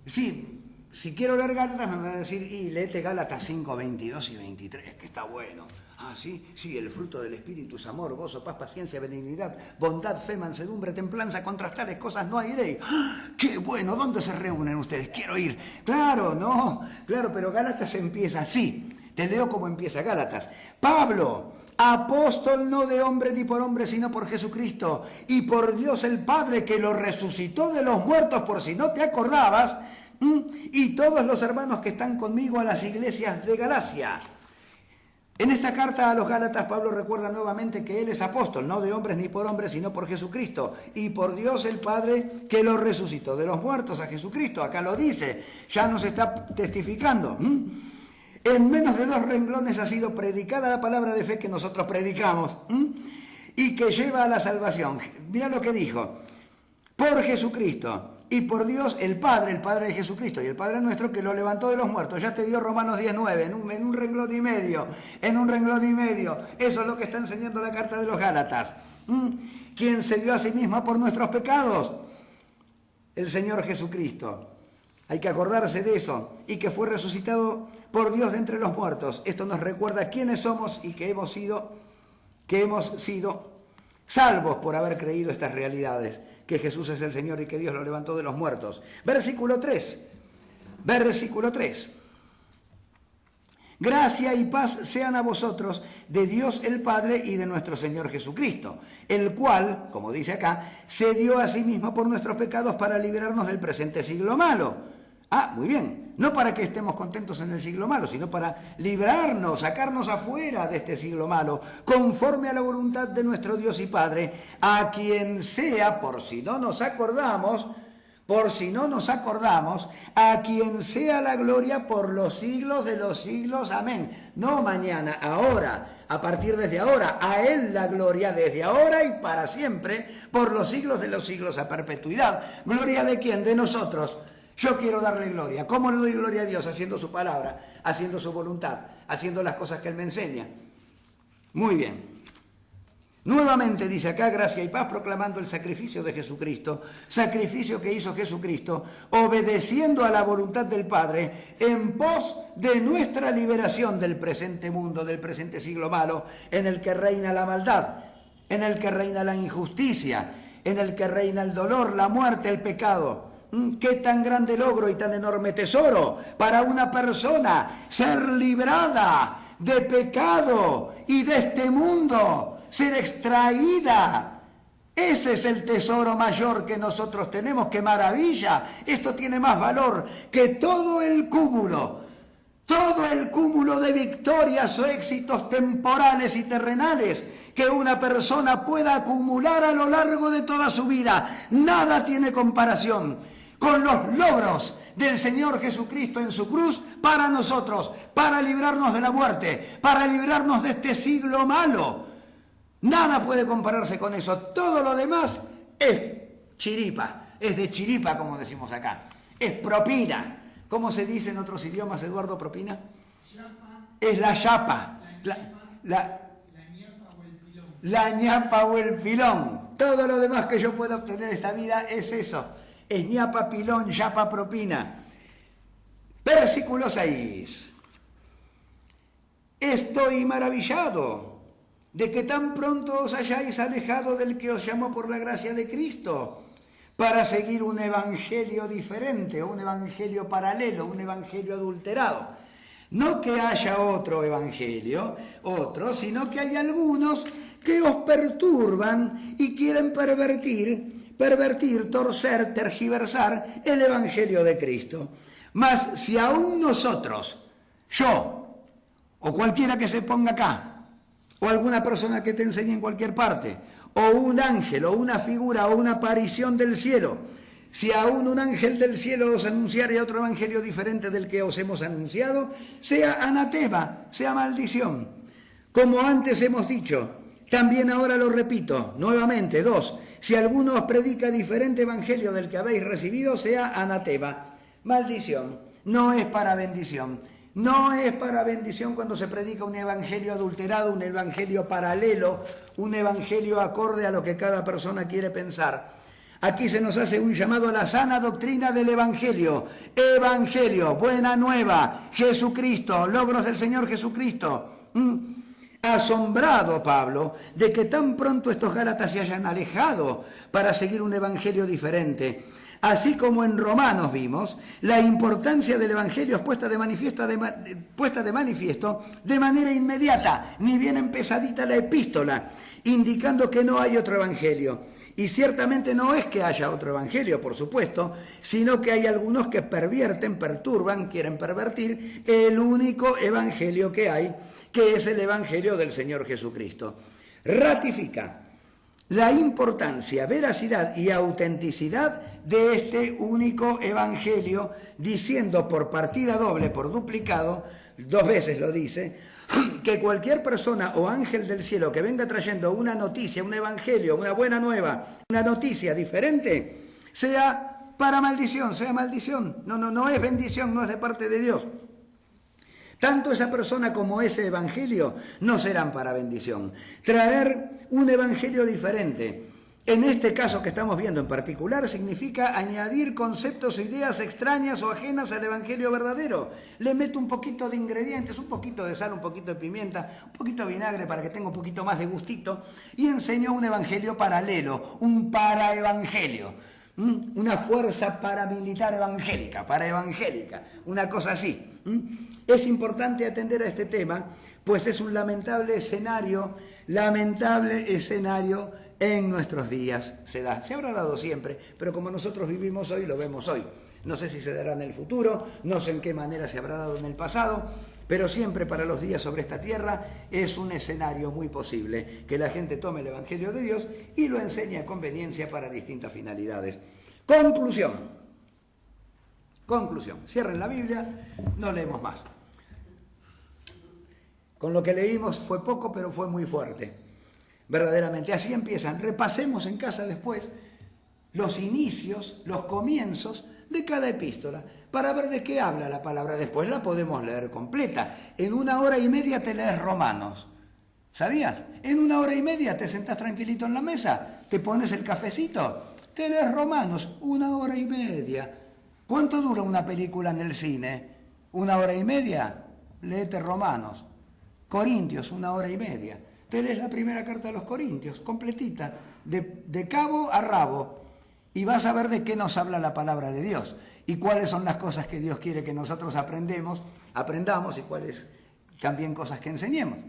Sí, si quiero leer Gálatas me van a decir, y léete Gálatas 5, 22 y 23, que está bueno. Ah, sí, el fruto del Espíritu es amor, gozo, paz, paciencia, benignidad, bondad, fe, mansedumbre, templanza, contra tales cosas no hay ley. ¡Ah, qué bueno! ¿Dónde se reúnen ustedes? Quiero ir. Claro, pero Gálatas empieza así. Te leo cómo empieza Gálatas. Pablo, apóstol no de hombre ni por hombre, sino por Jesucristo, y por Dios el Padre que lo resucitó de los muertos, por si no te acordabas, y todos los hermanos que están conmigo a las iglesias de Galacia. En esta carta a los Gálatas, Pablo recuerda nuevamente que él es apóstol, no de hombres ni por hombres, sino por Jesucristo, y por Dios el Padre que lo resucitó de los muertos a Jesucristo. Acá lo dice, ya nos está testificando. En menos de 2 renglones ha sido predicada la palabra de fe que nosotros predicamos, y que lleva a la salvación. Mira lo que dijo, por Jesucristo. Y por Dios el Padre de Jesucristo y el Padre nuestro que lo levantó de los muertos. Ya te dio Romanos 19, en un renglón y medio. Eso es lo que está enseñando la carta de los Gálatas. ¿Quién se dio a sí misma por nuestros pecados? El Señor Jesucristo. Hay que acordarse de eso. Y que fue resucitado por Dios de entre los muertos. Esto nos recuerda quiénes somos y que hemos sido salvos por haber creído estas realidades. Que Jesús es el Señor y que Dios lo levantó de los muertos. Versículo 3. Gracia y paz sean a vosotros de Dios el Padre y de nuestro Señor Jesucristo, el cual, como dice acá, se dio a sí mismo por nuestros pecados para librarnos del presente siglo malo. Muy bien, no para que estemos contentos en el siglo malo, sino para librarnos, sacarnos afuera de este siglo malo, conforme a la voluntad de nuestro Dios y Padre, a quien sea, por si no nos acordamos, a quien sea la gloria por los siglos de los siglos. Amén. No mañana, ahora, a partir desde ahora. A Él la gloria desde ahora y para siempre, por los siglos de los siglos a perpetuidad. ¿Gloria de quién? De nosotros. Yo quiero darle gloria. ¿Cómo le doy gloria a Dios? Haciendo su palabra, haciendo su voluntad, haciendo las cosas que Él me enseña. Muy bien. Nuevamente dice acá, gracia y paz, proclamando el sacrificio de Jesucristo, sacrificio que hizo Jesucristo, obedeciendo a la voluntad del Padre, en pos de nuestra liberación del presente mundo, del presente siglo malo, en el que reina la maldad, en el que reina la injusticia, en el que reina el dolor, la muerte, el pecado. Qué tan grande logro y tan enorme tesoro para una persona ser librada de pecado y de este mundo, ser extraída. Ese es el tesoro mayor que nosotros tenemos. ¡Qué maravilla! Esto tiene más valor que todo el cúmulo de victorias o éxitos temporales y terrenales que una persona pueda acumular a lo largo de toda su vida. Nada tiene comparación con los logros del Señor Jesucristo en su cruz para nosotros, para librarnos de la muerte, para librarnos de este siglo malo. Nada puede compararse con eso. Todo lo demás es chiripa, es de chiripa, como decimos acá. Es propina. ¿Cómo se dice en otros idiomas, Eduardo, propina? Chapa. Es la chapa. La ñapa o el pilón. La ñapa o el pilón. Todo lo demás que yo pueda obtener en esta vida es eso. Es ñapa, pilón, chapa, propina. Versículo 6. Estoy maravillado de que tan pronto os hayáis alejado del que os llamó por la gracia de Cristo, para seguir un evangelio diferente, un evangelio paralelo, un evangelio adulterado. No que haya otro evangelio, sino que hay algunos que os perturban y quieren pervertir, torcer, tergiversar el evangelio de Cristo. Mas si aún nosotros, yo, o cualquiera que se ponga acá, o alguna persona que te enseñe en cualquier parte, o un ángel, o una figura, o una aparición del cielo, si aún un ángel del cielo os anunciare otro evangelio diferente del que os hemos anunciado, sea anatema, sea maldición. Como antes hemos dicho, también ahora lo repito, nuevamente, 2, si alguno os predica diferente evangelio del que habéis recibido, sea anatema, maldición, no es para bendición. No es para bendición cuando se predica un evangelio adulterado, un evangelio paralelo, un evangelio acorde a lo que cada persona quiere pensar. Aquí se nos hace un llamado a la sana doctrina del evangelio. Evangelio, buena nueva, Jesucristo, logros del Señor Jesucristo. Asombrado Pablo de que tan pronto estos gálatas se hayan alejado para seguir un evangelio diferente. Así como en Romanos vimos, la importancia del evangelio es puesta de manifiesto de manera inmediata, ni bien empezadita la epístola, indicando que no hay otro evangelio. Y ciertamente no es que haya otro evangelio, por supuesto, sino que hay algunos que pervierten, perturban, quieren pervertir el único evangelio que hay, que es el evangelio del Señor Jesucristo. Ratifica la importancia, veracidad y autenticidad de este único evangelio, diciendo por partida doble, por duplicado, 2 veces lo dice, que cualquier persona o ángel del cielo que venga trayendo una noticia, un evangelio, una buena nueva, una noticia diferente, sea para maldición, sea maldición. No es bendición, no es de parte de Dios. Tanto esa persona como ese evangelio no serán para bendición. Traer un evangelio diferente, en este caso que estamos viendo en particular, significa añadir conceptos o ideas extrañas o ajenas al evangelio verdadero. Le meto un poquito de ingredientes, un poquito de sal, un poquito de pimienta, un poquito de vinagre para que tenga un poquito más de gustito, y enseño un evangelio paralelo, un paraevangelio. una fuerza paramilitar evangélica, paraevangélica, una cosa así. Es importante atender a este tema, pues es un lamentable escenario en nuestros días. Se habrá dado siempre, pero como nosotros vivimos hoy, lo vemos hoy. No sé si se dará en el futuro, no sé en qué manera se habrá dado en el pasado, pero siempre para los días sobre esta tierra es un escenario muy posible que la gente tome el Evangelio de Dios y lo enseñe a conveniencia para distintas finalidades. Conclusión. Cierren la Biblia, no leemos más. Con lo que leímos fue poco, pero fue muy fuerte. Verdaderamente, así empiezan. Repasemos en casa después los inicios, los comienzos de cada epístola, para ver de qué habla la palabra. Después la podemos leer completa. En 1 hora y media te lees Romanos. ¿Sabías? En 1 hora y media te sentás tranquilito en la mesa, te pones el cafecito, te lees Romanos, 1 hora y media. ¿Cuánto dura una película en el cine? 1 hora y media, léete Romanos. Corintios, 1 hora y media. Te lees la primera carta de los Corintios, completita, de cabo a rabo. Y vas a ver de qué nos habla la palabra de Dios y cuáles son las cosas que Dios quiere que nosotros aprendamos y cuáles también cosas que enseñemos.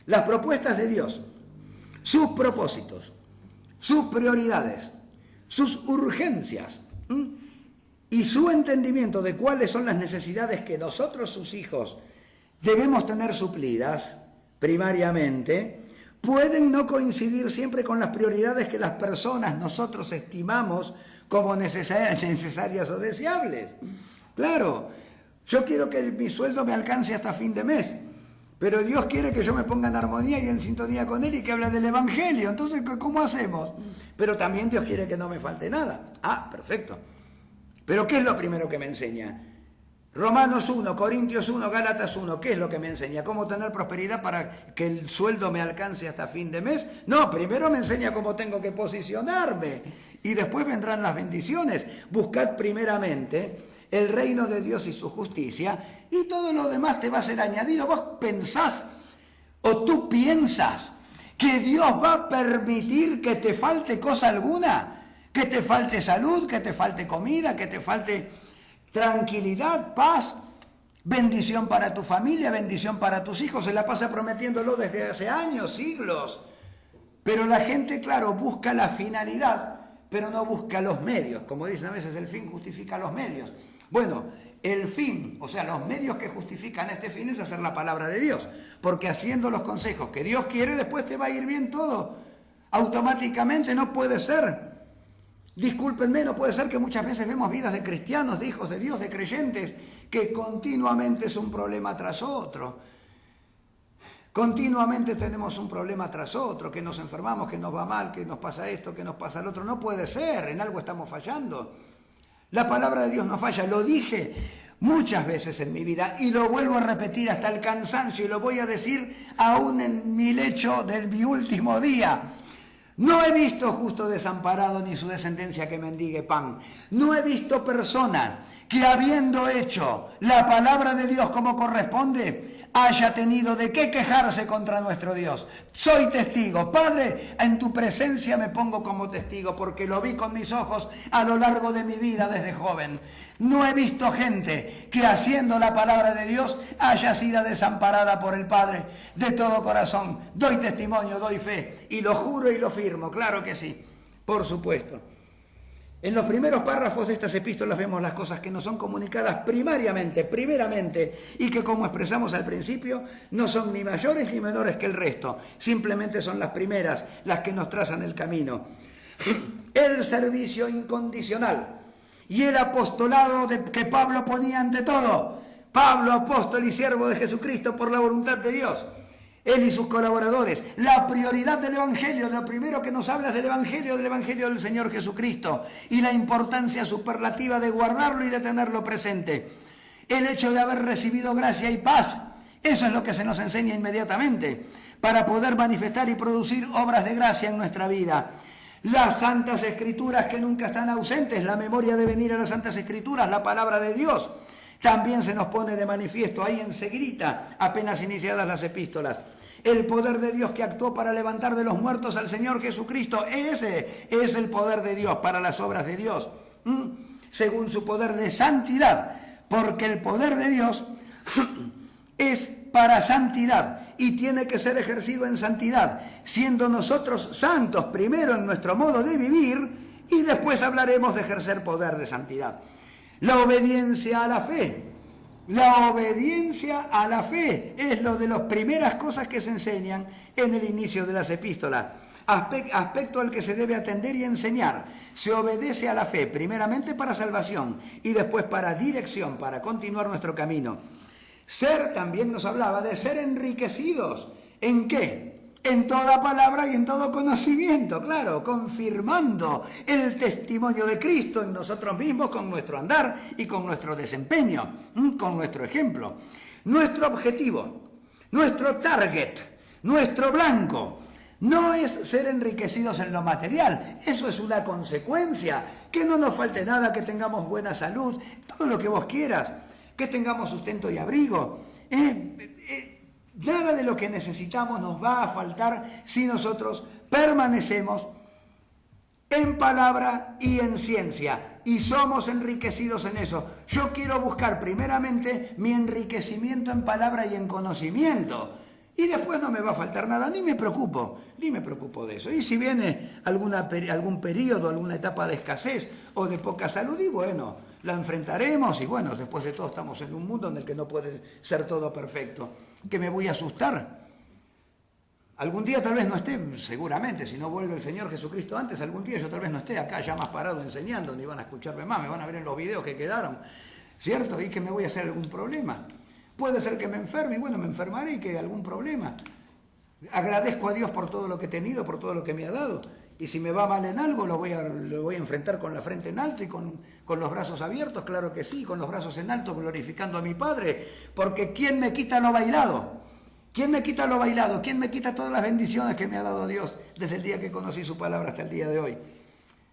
Las propuestas de Dios, sus propósitos, sus prioridades, sus urgencias y su entendimiento de cuáles son las necesidades que nosotros, sus hijos, debemos tener suplidas primariamente, pueden no coincidir siempre con las prioridades que las personas nosotros estimamos como necesarias o deseables. Claro, yo quiero que mi sueldo me alcance hasta fin de mes, pero Dios quiere que yo me ponga en armonía y en sintonía con Él y que hable del Evangelio. Entonces, ¿cómo hacemos? Pero también Dios quiere que no me falte nada. Ah, perfecto. Pero ¿qué es lo primero que me enseña? Romanos 1, Corintios 1, Gálatas 1, ¿qué es lo que me enseña? ¿Cómo tener prosperidad para que el sueldo me alcance hasta fin de mes? No, primero me enseña cómo tengo que posicionarme y después vendrán las bendiciones. Buscad primeramente el reino de Dios y su justicia y todo lo demás te va a ser añadido. ¿Vos pensás o tú piensas que Dios va a permitir que te falte cosa alguna? Que te falte salud, que te falte comida, que te falte tranquilidad, paz, bendición para tu familia, bendición para tus hijos. Se la pasa prometiéndolo desde hace años, siglos. Pero la gente, claro, busca la finalidad, pero no busca los medios. Como dicen a veces, el fin justifica los medios. Bueno, el fin, o sea, los medios que justifican este fin es hacer la palabra de Dios. Porque haciendo los consejos que Dios quiere, después te va a ir bien todo. Automáticamente no puede ser. Discúlpenme, no puede ser que muchas veces vemos vidas de cristianos, de hijos de Dios, de creyentes, que continuamente es un problema tras otro. Continuamente tenemos un problema tras otro, que nos enfermamos, que nos va mal, que nos pasa esto, que nos pasa el otro. No puede ser, en algo estamos fallando. La palabra de Dios no falla, lo dije muchas veces en mi vida y lo vuelvo a repetir hasta el cansancio y lo voy a decir aún en mi lecho de mi último día. No he visto justo desamparado ni su descendencia que mendigue pan. No he visto persona que habiendo hecho la palabra de Dios como corresponde, haya tenido de qué quejarse contra nuestro Dios. Soy testigo. Padre, en tu presencia me pongo como testigo porque lo vi con mis ojos a lo largo de mi vida desde joven. No he visto gente que haciendo la palabra de Dios haya sido desamparada por el Padre de todo corazón. Doy testimonio, doy fe y lo juro y lo firmo. Claro que sí, por supuesto. En los primeros párrafos de estas epístolas vemos las cosas que nos son comunicadas primeramente, y que como expresamos al principio, no son ni mayores ni menores que el resto, simplemente son las primeras, las que nos trazan el camino. El servicio incondicional y el apostolado que Pablo ponía ante todo. Pablo, apóstol y siervo de Jesucristo por la voluntad de Dios. Él y sus colaboradores. La prioridad del Evangelio, lo primero que nos habla es del Evangelio del Señor Jesucristo y la importancia superlativa de guardarlo y de tenerlo presente. El hecho de haber recibido gracia y paz, eso es lo que se nos enseña inmediatamente para poder manifestar y producir obras de gracia en nuestra vida. Las Santas Escrituras que nunca están ausentes, la memoria de venir a las Santas Escrituras, la palabra de Dios. También se nos pone de manifiesto ahí enseguida, apenas iniciadas las epístolas. El poder de Dios que actuó para levantar de los muertos al Señor Jesucristo. Ese es el poder de Dios para las obras de Dios. Según su poder de santidad. Porque el poder de Dios es para santidad y tiene que ser ejercido en santidad, siendo nosotros santos primero en nuestro modo de vivir y después hablaremos de ejercer poder de santidad. La obediencia a la fe. La obediencia a la fe es lo de las primeras cosas que se enseñan en el inicio de las epístolas. Aspecto al que se debe atender y enseñar. Se obedece a la fe, primeramente para salvación y después para dirección, para continuar nuestro camino. Ser, también nos hablaba de ser enriquecidos. ¿En qué? En toda palabra y en todo conocimiento, claro, confirmando el testimonio de Cristo en nosotros mismos con nuestro andar y con nuestro desempeño, con nuestro ejemplo. Nuestro objetivo, nuestro target, nuestro blanco, no es ser enriquecidos en lo material, eso es una consecuencia, que no nos falte nada, que tengamos buena salud, todo lo que vos quieras, que tengamos sustento y abrigo. Nada de lo que necesitamos nos va a faltar si nosotros permanecemos en palabra y en ciencia y somos enriquecidos en eso. Yo quiero buscar primeramente mi enriquecimiento en palabra y en conocimiento. Y después no me va a faltar nada, ni me preocupo de eso. Y si viene algún periodo, alguna etapa de escasez o de poca salud, y bueno, la enfrentaremos. Y bueno, después de todo estamos en un mundo en el que no puede ser todo perfecto. ¿Que me voy a asustar? Algún día tal vez no esté, seguramente, si no vuelve el Señor Jesucristo antes, algún día yo tal vez no esté acá ya más parado enseñando, ni van a escucharme más, me van a ver en los videos que quedaron, ¿cierto? Y que me voy a hacer algún problema. Puede ser que me enferme, y bueno, me enfermaré y que algún problema. Agradezco a Dios por todo lo que he tenido, por todo lo que me ha dado. Y si me va mal en algo, lo voy a enfrentar con la frente en alto y con los brazos abiertos, claro que sí, con los brazos en alto, glorificando a mi Padre. Porque ¿quién me quita lo bailado? ¿Quién me quita lo bailado? ¿Quién me quita todas las bendiciones que me ha dado Dios desde el día que conocí su palabra hasta el día de hoy?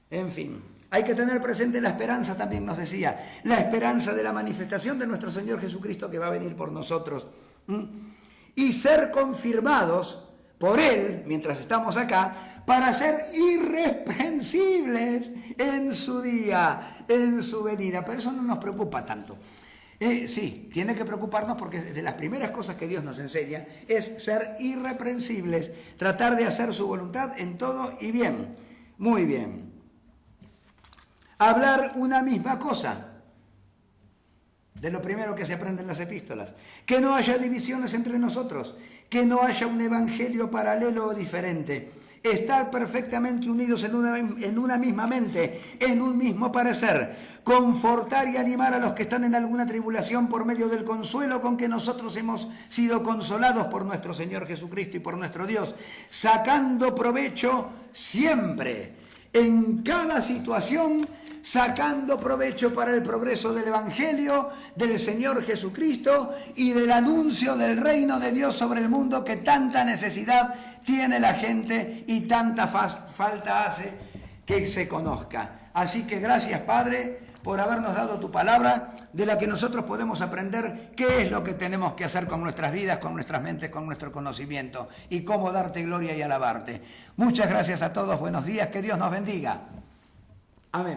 En fin. Hay que tener presente la esperanza, también nos decía, la esperanza de la manifestación de nuestro Señor Jesucristo que va a venir por nosotros. Y ser confirmados por Él, mientras estamos acá, para ser irreprensibles en su día, en su venida. Pero eso no nos preocupa tanto. Sí, tiene que preocuparnos porque de las primeras cosas que Dios nos enseña es ser irreprensibles, tratar de hacer su voluntad en todo y bien. Muy bien. Hablar una misma cosa, de lo primero que se aprende en las epístolas. Que no haya divisiones entre nosotros, que no haya un evangelio paralelo o diferente. Estar perfectamente unidos en una misma mente, en un mismo parecer. Confortar y animar a los que están en alguna tribulación por medio del consuelo con que nosotros hemos sido consolados por nuestro Señor Jesucristo y por nuestro Dios. Sacando provecho siempre, en cada situación, sacando provecho para el progreso del Evangelio, del Señor Jesucristo y del anuncio del reino de Dios sobre el mundo que tanta necesidad tiene la gente y tanta falta hace que se conozca. Así que gracias, Padre, por habernos dado tu palabra, de la que nosotros podemos aprender qué es lo que tenemos que hacer con nuestras vidas, con nuestras mentes, con nuestro conocimiento y cómo darte gloria y alabarte. Muchas gracias a todos, buenos días, que Dios nos bendiga. Amén.